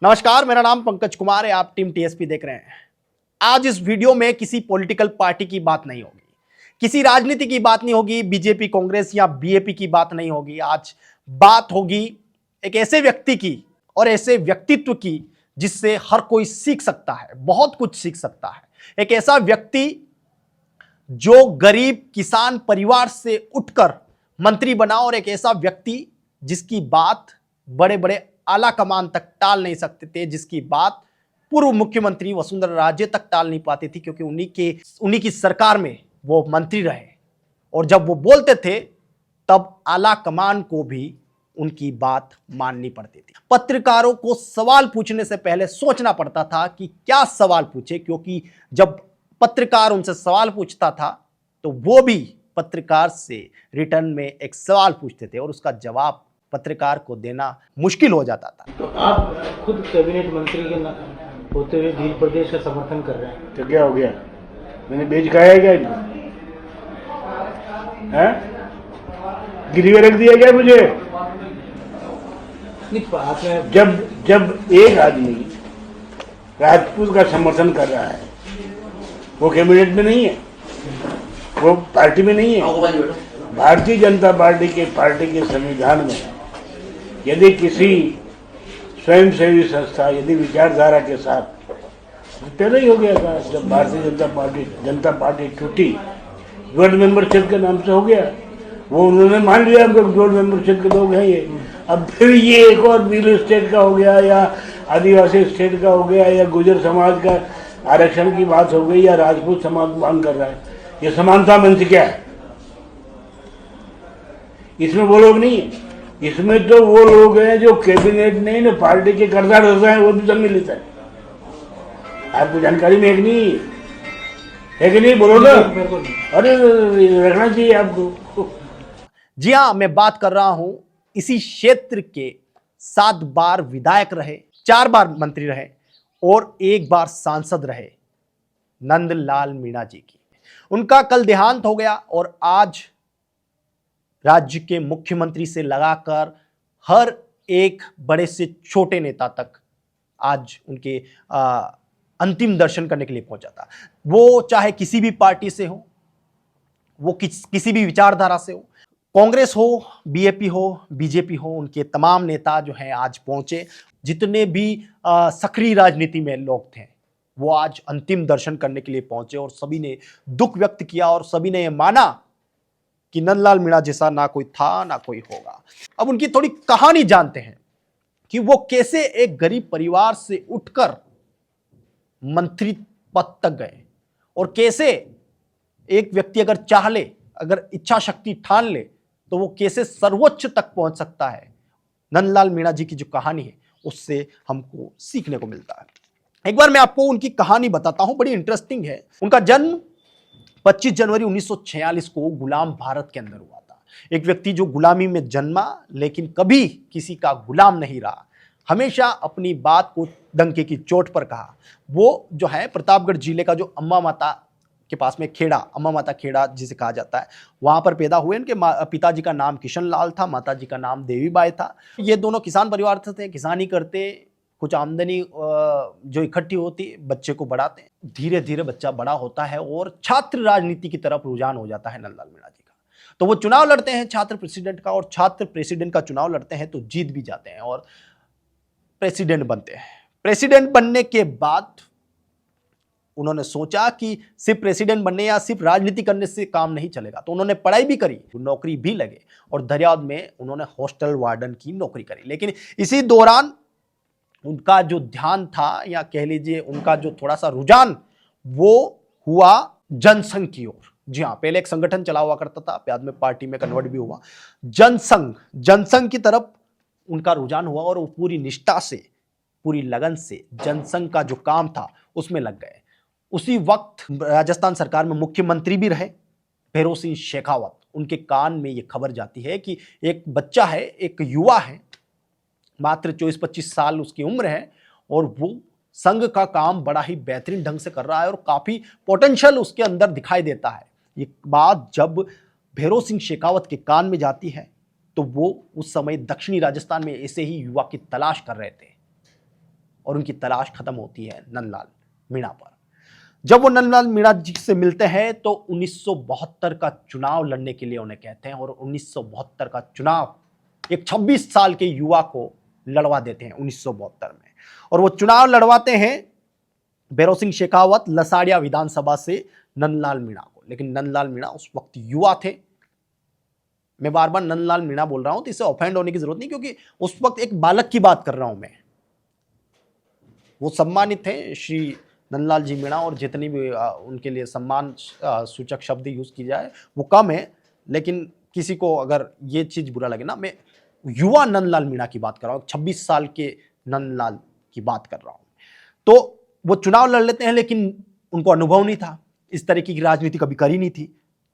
नमस्कार, मेरा नाम पंकज कुमार है। आप टीम टीएसपी देख रहे हैं। आज इस वीडियो में किसी पॉलिटिकल पार्टी की बात नहीं होगी, किसी राजनीति की बात नहीं होगी, बीजेपी कांग्रेस या बीएपी की बात नहीं होगी। आज बात होगी एक ऐसे व्यक्ति की और ऐसे व्यक्तित्व की जिससे हर कोई सीख सकता है, बहुत कुछ सीख सकता है। एक ऐसा व्यक्ति जो गरीब किसान परिवार से उठकर मंत्री बना और एक ऐसा व्यक्ति जिसकी बात बड़े बड़े आला कमान तक टाल नहीं सकते थे, जिसकी बात पूर्व मुख्यमंत्री वसुंधरा राजे तक टाल नहीं पाती थी, क्योंकि उन्हीं की सरकार में वो मंत्री रहे और जब वो बोलते थे तब आला कमान को भी उनकी बात माननी पड़ती थी। पत्रकारों को सवाल पूछने से पहले सोचना पड़ता था कि क्या सवाल पूछे, क्योंकि जब पत्रकार उनसे सवाल पूछता था तो वो भी पत्रकार से रिटर्न में एक सवाल पूछते थे और उसका जवाब पत्रकार को देना मुश्किल हो जाता था। तो आप खुद कैबिनेट मंत्री के होते हुए भील प्रदेश का समर्थन कर रहे हैं, तो क्या हो गया? मैंने बेच खाया क्या इनको? गिरवी रख दिया क्या मुझे? आपने जब एक आदमी राजपूत का समर्थन कर रहा है, वो कैबिनेट में नहीं है, वो पार्टी में नहीं है। भारतीय जनता पार्टी के संविधान में यदि किसी स्वयंसेवी संस्था यदि विचारधारा के साथ, पहले ही हो गया था जब भारतीय जनता पार्टी टूटी, बोर्ड मेंबरशिप के नाम से हो गया, वो उन्होंने मान लिया बोर्ड मेंबरशिप के लोग हैं ये। अब फिर ये एक और भील स्टेट का हो गया या आदिवासी स्टेट का हो गया या गुर्जर समाज का आरक्षण की बात हो गई या राजपूत समाज मांग कर रहा है। ये समानता मंच क्या है? इसमें वो लोग नहीं है, इसमें तो वो लोग हैं जो कैबिनेट नहीं ना पार्टी के कर्जदार होते हैं, वो भी सम्मिलित है। आपको जानकारी में है कि नहीं? बोलो ना। अरे रखना चाहिए आपको। जी हाँ, मैं बात कर रहा हूं इसी क्षेत्र के 7 बार विधायक रहे, 4 बार मंत्री रहे और 1 बार सांसद रहे, नंदलाल मीणा जी की। उनका कल देहांत हो गया और आज राज्य के मुख्यमंत्री से लगाकर हर एक बड़े से छोटे नेता तक आज उनके अंतिम दर्शन करने के लिए पहुंचा था। वो चाहे किसी भी पार्टी से हो, वो किसी भी विचारधारा से हो, कांग्रेस हो, बीएपी हो, बीजेपी हो, उनके तमाम नेता जो हैं आज पहुंचे। जितने भी सक्रिय राजनीति में लोग थे वो आज अंतिम दर्शन करने के लिए पहुंचे और सभी ने दुख व्यक्त किया और सभी ने यह माना कि नंदलाल मीणा जैसा ना कोई था ना कोई होगा। अब उनकी थोड़ी कहानी जानते हैं कि वो कैसे एक गरीब परिवार से उठकर मंत्री पद तक गए और कैसे एक व्यक्ति अगर चाह ले, अगर इच्छा शक्ति ठान ले तो वो कैसे सर्वोच्च तक पहुंच सकता है। नंदलाल मीणा जी की जो कहानी है उससे हमको सीखने को मिलता है। एक बार मैं आपको उनकी कहानी बताता हूं, बड़ी इंटरेस्टिंग है। उनका जन्म 25 जनवरी 1946 को गुलाम भारत के अंदर हुआ था। एक व्यक्ति जो गुलामी में जन्मा लेकिन कभी किसी का गुलाम नहीं रहा, हमेशा अपनी बात को डंके की चोट पर कहा। वो जो है प्रतापगढ़ जिले का जो अम्मा माता के पास में खेड़ा, अम्मा माता खेड़ा जिसे कहा जाता है, वहां पर पैदा हुए। उनके पिताजी का नाम किशन लाल था, माताजी का नाम देवी बाई था। ये दोनों किसान परिवार से थे, किसानी करते, कुछ आमदनी जो इकट्ठी होती बच्चे को बढ़ाते हैं। धीरे धीरे बच्चा बड़ा होता है और छात्र राजनीति की तरफ रुझान हो जाता है नंदलाल मीणा जी का। तो वो चुनाव लड़ते हैं छात्र प्रेसिडेंट का और छात्र प्रेसिडेंट का चुनाव लड़ते हैं तो जीत भी जाते हैं और प्रेसिडेंट बनते हैं। प्रेसिडेंट बनने के बाद उन्होंने सोचा कि सिर्फ प्रेसिडेंट बनने या सिर्फ राजनीति करने से काम नहीं चलेगा, तो उन्होंने पढ़ाई भी करी, नौकरी भी लगे और दरियाद में उन्होंने हॉस्टल वार्डन की नौकरी करी। लेकिन इसी दौरान उनका जो ध्यान था या कह लीजिए उनका जो थोड़ा सा रुझान वो हुआ जनसंघ की ओर। जी हाँ, पहले एक संगठन चला हुआ करता था, बाद में पार्टी में कन्वर्ट भी हुआ। जनसंघ की तरफ उनका रुझान हुआ और वो पूरी निष्ठा से, पूरी लगन से जनसंघ का जो काम था उसमें लग गए। उसी वक्त राजस्थान सरकार में मुख्यमंत्री भी रहे भैरों सिंह शेखावत। उनके कान में ये खबर जाती है कि एक बच्चा है, एक युवा है, मात्र 24-25 साल उसकी उम्र है और वो संघ का काम बड़ा ही बेहतरीन ढंग से कर रहा है और काफी पोटेंशियल उसके अंदर दिखाई देता है। ये बात जब भैरों सिंह शेखावत के कान में जाती है तो वो उस समय दक्षिणी राजस्थान में ऐसे ही युवा की तलाश कर रहे थे। और उनकी तलाश खत्म होती है नंदलाल मीणा पर। जब वो नंदलाल मीणा जी से मिलते हैं तो 1972 का चुनाव लड़ने के लिए उन्हें कहते हैं, और 1972 का चुनाव एक 26 साल के युवा को लड़वा देते हैं 1972 में। और वो चुनाव लड़वाते हैं भैरव सिंह शेखावत लसाड़िया विधानसभा से नंदलाल मीणा को। लेकिन नंदलाल मीणा उस वक्त युवा थे। मैं बार बार नंदलाल मीणा बोल रहा हूं तो इससे ऑफेंड होने की जरूरत नहीं, क्योंकि उस वक्त एक बालक की बात कर रहा हूं मैं। वो सम्मानित थे श्री नंदलाल जी मीणा, और जितनी भी उनके लिए सम्मान सूचक शब्द यूज की जाए वो कम है। लेकिन किसी को अगर ये चीज बुरा लगे ना, मैं युवा नंदलाल मीणा की बात कर रहा हूं, 26 साल के नंदलाल की बात कर रहा हूं। तो वो चुनाव लड़ लेते हैं, लेकिन उनको अनुभव नहीं था, इस तरीके की राजनीति कभी करी नहीं थी,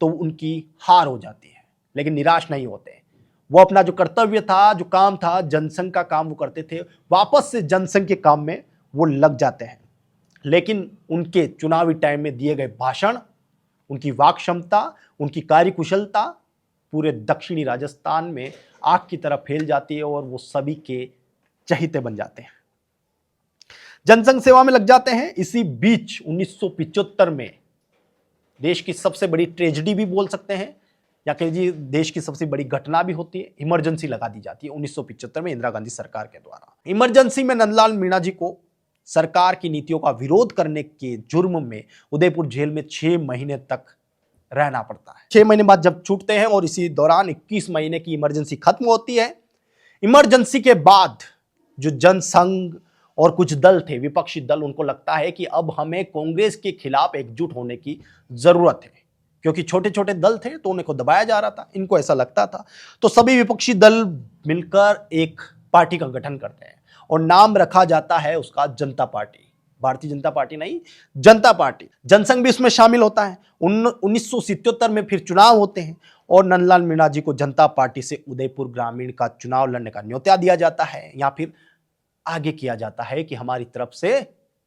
तो उनकी हार हो जाती है। लेकिन निराश नहीं होते, वो अपना जो कर्तव्य था, जो काम था, जनसंघ का काम वो करते थे, वापस से जनसंघ के काम में वो लग जाते हैं। लेकिन उनके चुनावी टाइम में दिए गए भाषण, उनकी वाक क्षमता, उनकी कार्यकुशलता पूरे दक्षिणी राजस्थान में आग की तरह फैल जाती है, और वो सभी के चहेते बन जाते हैं, जनसंघ सेवा में लग जाते हैं। इसी बीच 1975 में देश की सबसे बड़ी ट्रेजेडी भी बोल सकते हैं, या कह लीजिए देश की सबसे बड़ी घटना भी होती है, इमरजेंसी लगा दी जाती है 1975 में इंदिरा गांधी सरकार के द्वारा। इमरजेंसी में नंदलाल मीणा जी को सरकार की नीतियों का विरोध करने के जुर्म में उदयपुर जेल में 6 महीने तक रहना पड़ता है। 6 महीने बाद जब छूटते हैं, और इसी दौरान 21 महीने की इमरजेंसी खत्म होती है। इमरजेंसी के बाद जो जनसंघ और कुछ दल थे, विपक्षी दल, उनको लगता है कि अब हमें कांग्रेस के खिलाफ एकजुट होने की जरूरत है, क्योंकि छोटे छोटे दल थे तो उन्हें को दबाया जा रहा था, इनको ऐसा लगता था। तो सभी विपक्षी दल मिलकर एक पार्टी का गठन करते हैं, और नाम रखा जाता है उसका जनता पार्टी। भारतीय जनता पार्टी नहीं, जनता पार्टी। जनसंघ भी इसमें शामिल होता है। 1977 में फिर चुनाव होते हैं, और नंदलाल मीणा जी को जनता पार्टी से उदयपुर ग्रामीण का चुनाव लड़ने का न्योता दिया जाता है, या फिर आगे किया जाता है कि हमारी तरफ से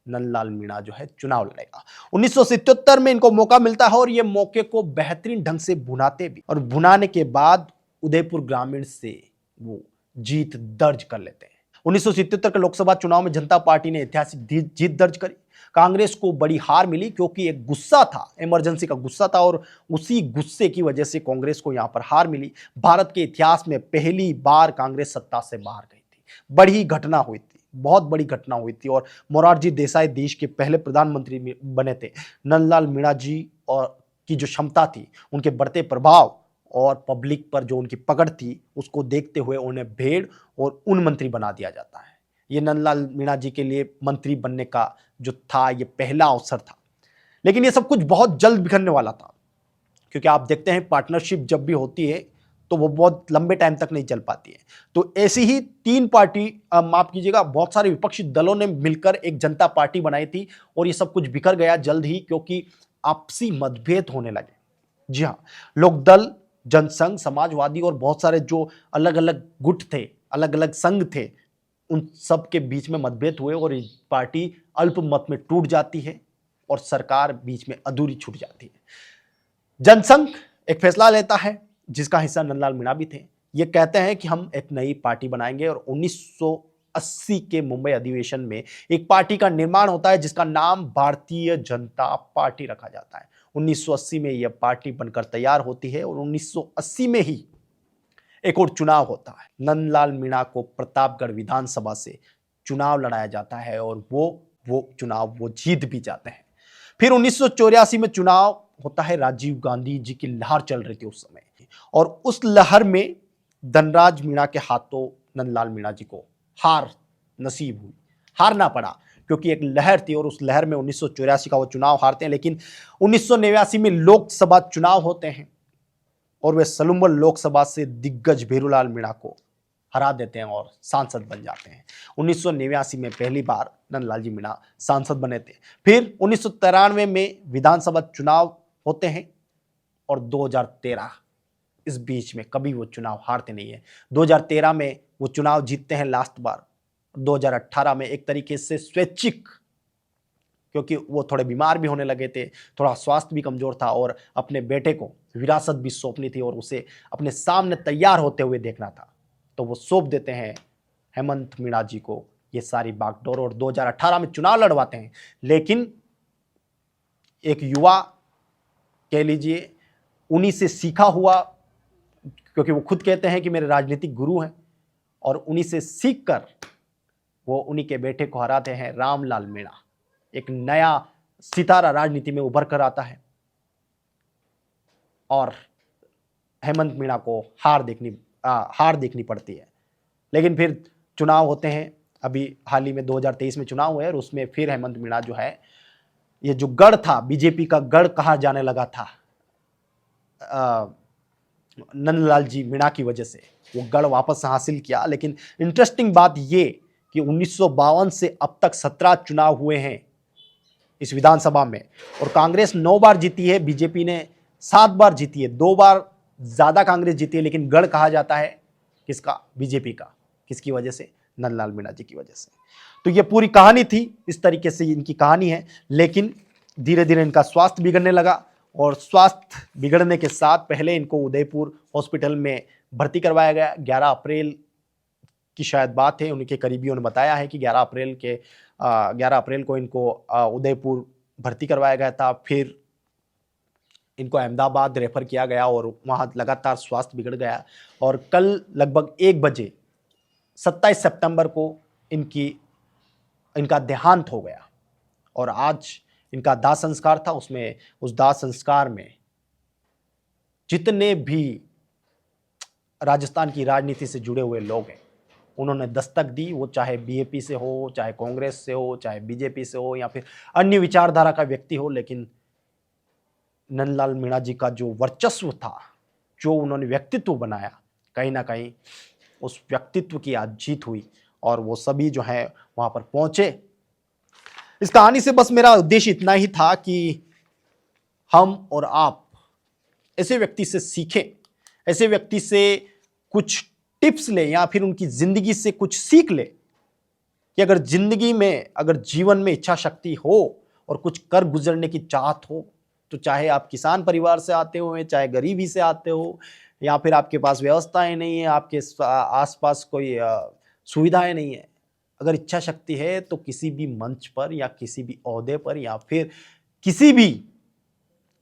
नंदलाल मीणा जो है चुनाव लड़ेगा। 1977 में इनको मौका मिलता है, और ये मौके को बेहतरीन ढंग से भुनाते भी, और भुनाने के बाद उदयपुर ग्रामीण से वो जीत दर्ज कर लेते हैं। 1977 के लोकसभा चुनाव में जनता पार्टी ने ऐतिहासिक जीत दर्ज करी। कांग्रेस को बड़ी हार मिली, क्योंकि एक गुस्सा था, इमरजेंसी का गुस्सा था, और उसी गुस्से की वजह से कांग्रेस को यहां पर हार मिली। भारत के इतिहास में पहली बार कांग्रेस सत्ता से बाहर गई थी। बड़ी घटना हुई थी, बहुत बड़ी घटना हुई थी, और मोरारजी देसाई देश के पहले प्रधानमंत्री बने थे। नंदलाल मीणा जी और की जो क्षमता थी, उनके बढ़ते प्रभाव और पब्लिक पर जो उनकी पकड़ थी, उसको देखते हुए उन्हें भेड़ और उन मंत्री बना दिया जाता है। ये नंदलाल मीणा जी के लिए मंत्री बनने का जो था, ये पहला अवसर था। लेकिन ये सब कुछ बहुत जल्द बिखरने वाला था, क्योंकि आप देखते हैं पार्टनरशिप जब भी होती है तो वो बहुत लंबे टाइम तक नहीं चल पाती है। तो ऐसी ही 3 पार्टी, माफ कीजिएगा, बहुत सारे विपक्षी दलों ने मिलकर एक जनता पार्टी बनाई थी, और ये सब कुछ बिखर गया जल्द ही, क्योंकि आपसी मतभेद होने लगे। जी हाँ, लोकदल, जनसंघ, समाजवादी और बहुत सारे जो अलग अलग गुट थे, अलग अलग संघ थे, उन सब के बीच में मतभेद हुए, और ये पार्टी अल्पमत में टूट जाती है, और सरकार बीच में अधूरी छूट जाती है। जनसंघ एक फैसला लेता है, जिसका हिस्सा नंदलाल मीणा भी थे। ये कहते हैं कि हम एक नई पार्टी बनाएंगे, और 1980 के मुंबई अधिवेशन में एक पार्टी का निर्माण होता है, जिसका नाम भारतीय जनता पार्टी रखा जाता है। 1980 में यह पार्टी बनकर तैयार होती है, और 1980 में ही एक और चुनाव होता है। नंदलाल मीणा को प्रतापगढ़ विधानसभा से चुनाव लड़ाया जाता है, और वो चुनाव वो जीत भी जाते हैं। फिर 1984 में चुनाव होता है। राजीव गांधी जी की लहर चल रही थी उस समय, और उस लहर में धनराज मीणा के हाथों नंदलाल मीणा जी को हार नसीब हुई, हारना पड़ा, क्योंकि एक लहर थी, और उस लहर में 1984 का वो चुनाव हारते हैं। लेकिन 1989 में लोकसभा चुनाव होते हैं, और वे सलूम्बल लोकसभा से दिग्गज भेरूलाल मीणा को हरा देते हैं और सांसद बन जाते हैं। 1989 में पहली बार नंदलाल जी मीणा सांसद बने थे। फिर 1993 में विधानसभा चुनाव होते हैं, और 2013, इस बीच में कभी वो चुनाव हारते नहीं है। 2013 में वो चुनाव जीतते हैं लास्ट बार। 2018 में एक तरीके से स्वैच्छिक, क्योंकि वो थोड़े बीमार भी होने लगे थे, थोड़ा स्वास्थ्य भी कमजोर था, और अपने बेटे को विरासत भी सौंपनी थी, और उसे अपने सामने तैयार होते हुए देखना था, तो वो सौंप देते हैं हेमंत मीणा जी को ये सारी बागडोर, और 2018 में चुनाव लड़वाते हैं। लेकिन एक युवा कह लीजिए, उन्हीं से सीखा हुआ, क्योंकि वो खुद कहते हैं कि मेरे राजनीतिक गुरु हैं, और उन्हीं से सीखकर वो उन्हीं के बेटे को हराते हैं। रामलाल मीणा एक नया सितारा राजनीति में उभर कर आता है और हेमंत मीणा को हार देखनी पड़ती है। लेकिन फिर चुनाव होते हैं, अभी हाल ही में 2023 में चुनाव हुए और उसमें फिर हेमंत मीणा जो है, ये जो गढ़ था, बीजेपी का गढ़ कहा जाने लगा था नंदलाल जी मीणा की वजह से, वो गढ़ वापस हासिल किया। लेकिन इंटरेस्टिंग बात ये कि 1952 से अब तक 17 चुनाव हुए हैं इस विधानसभा में, और कांग्रेस 9 बार जीती है, बीजेपी ने 7 बार जीती है, 2 बार ज्यादा कांग्रेस जीती है। लेकिन गढ़ कहा जाता है किसका? बीजेपी का। किसकी वजह से? नंदलाल मीणा जी की वजह से। तो ये पूरी कहानी थी, इस तरीके से इनकी कहानी है। लेकिन धीरे धीरे इनका स्वास्थ्य बिगड़ने लगा, और स्वास्थ्य बिगड़ने के साथ पहले इनको उदयपुर हॉस्पिटल में भर्ती करवाया गया। 11 अप्रैल की शायद बात है, उनके करीबियों ने बताया है कि 11 अप्रैल को इनको उदयपुर भर्ती करवाया गया था। फिर इनको अहमदाबाद रेफर किया गया और वहाँ लगातार स्वास्थ्य बिगड़ गया, और कल लगभग 1 बजे 27 सितंबर को इनका देहांत हो गया। और आज इनका दाह संस्कार था। उस दाह संस्कार में जितने भी राजस्थान की राजनीति से जुड़े हुए लोग हैं, उन्होंने दस्तक दी। वो चाहे बीएपी से हो, चाहे कांग्रेस से हो, चाहे बीजेपी से हो, या फिर अन्य विचारधारा का व्यक्ति हो, लेकिन नंदलाल मीणा जी का जो वर्चस्व था, जो उन्होंने व्यक्तित्व बनाया, कहीं ना कहीं उस व्यक्तित्व की आज जीत हुई, और वो सभी जो है वहां पर पहुंचे। इस कहानी से बस मेरा उद्देश्य इतना ही था कि हम और आप ऐसे व्यक्ति से सीखें, ऐसे व्यक्ति से कुछ टिप्स लें, या फिर उनकी जिंदगी से कुछ सीख लें कि अगर जिंदगी में, अगर जीवन में इच्छा शक्ति हो और कुछ कर गुजरने की चाहत हो, तो चाहे आप किसान परिवार से आते हो, चाहे गरीबी से आते हो, या फिर आपके पास व्यवस्थाएं नहीं है, आपके आसपास कोई सुविधाएं नहीं है, अगर इच्छा शक्ति है तो किसी भी मंच पर या किसी भी ओहदे पर या फिर किसी भी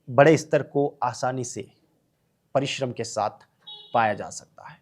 बड़े स्तर को आसानी से परिश्रम के साथ पाया जा सकता है।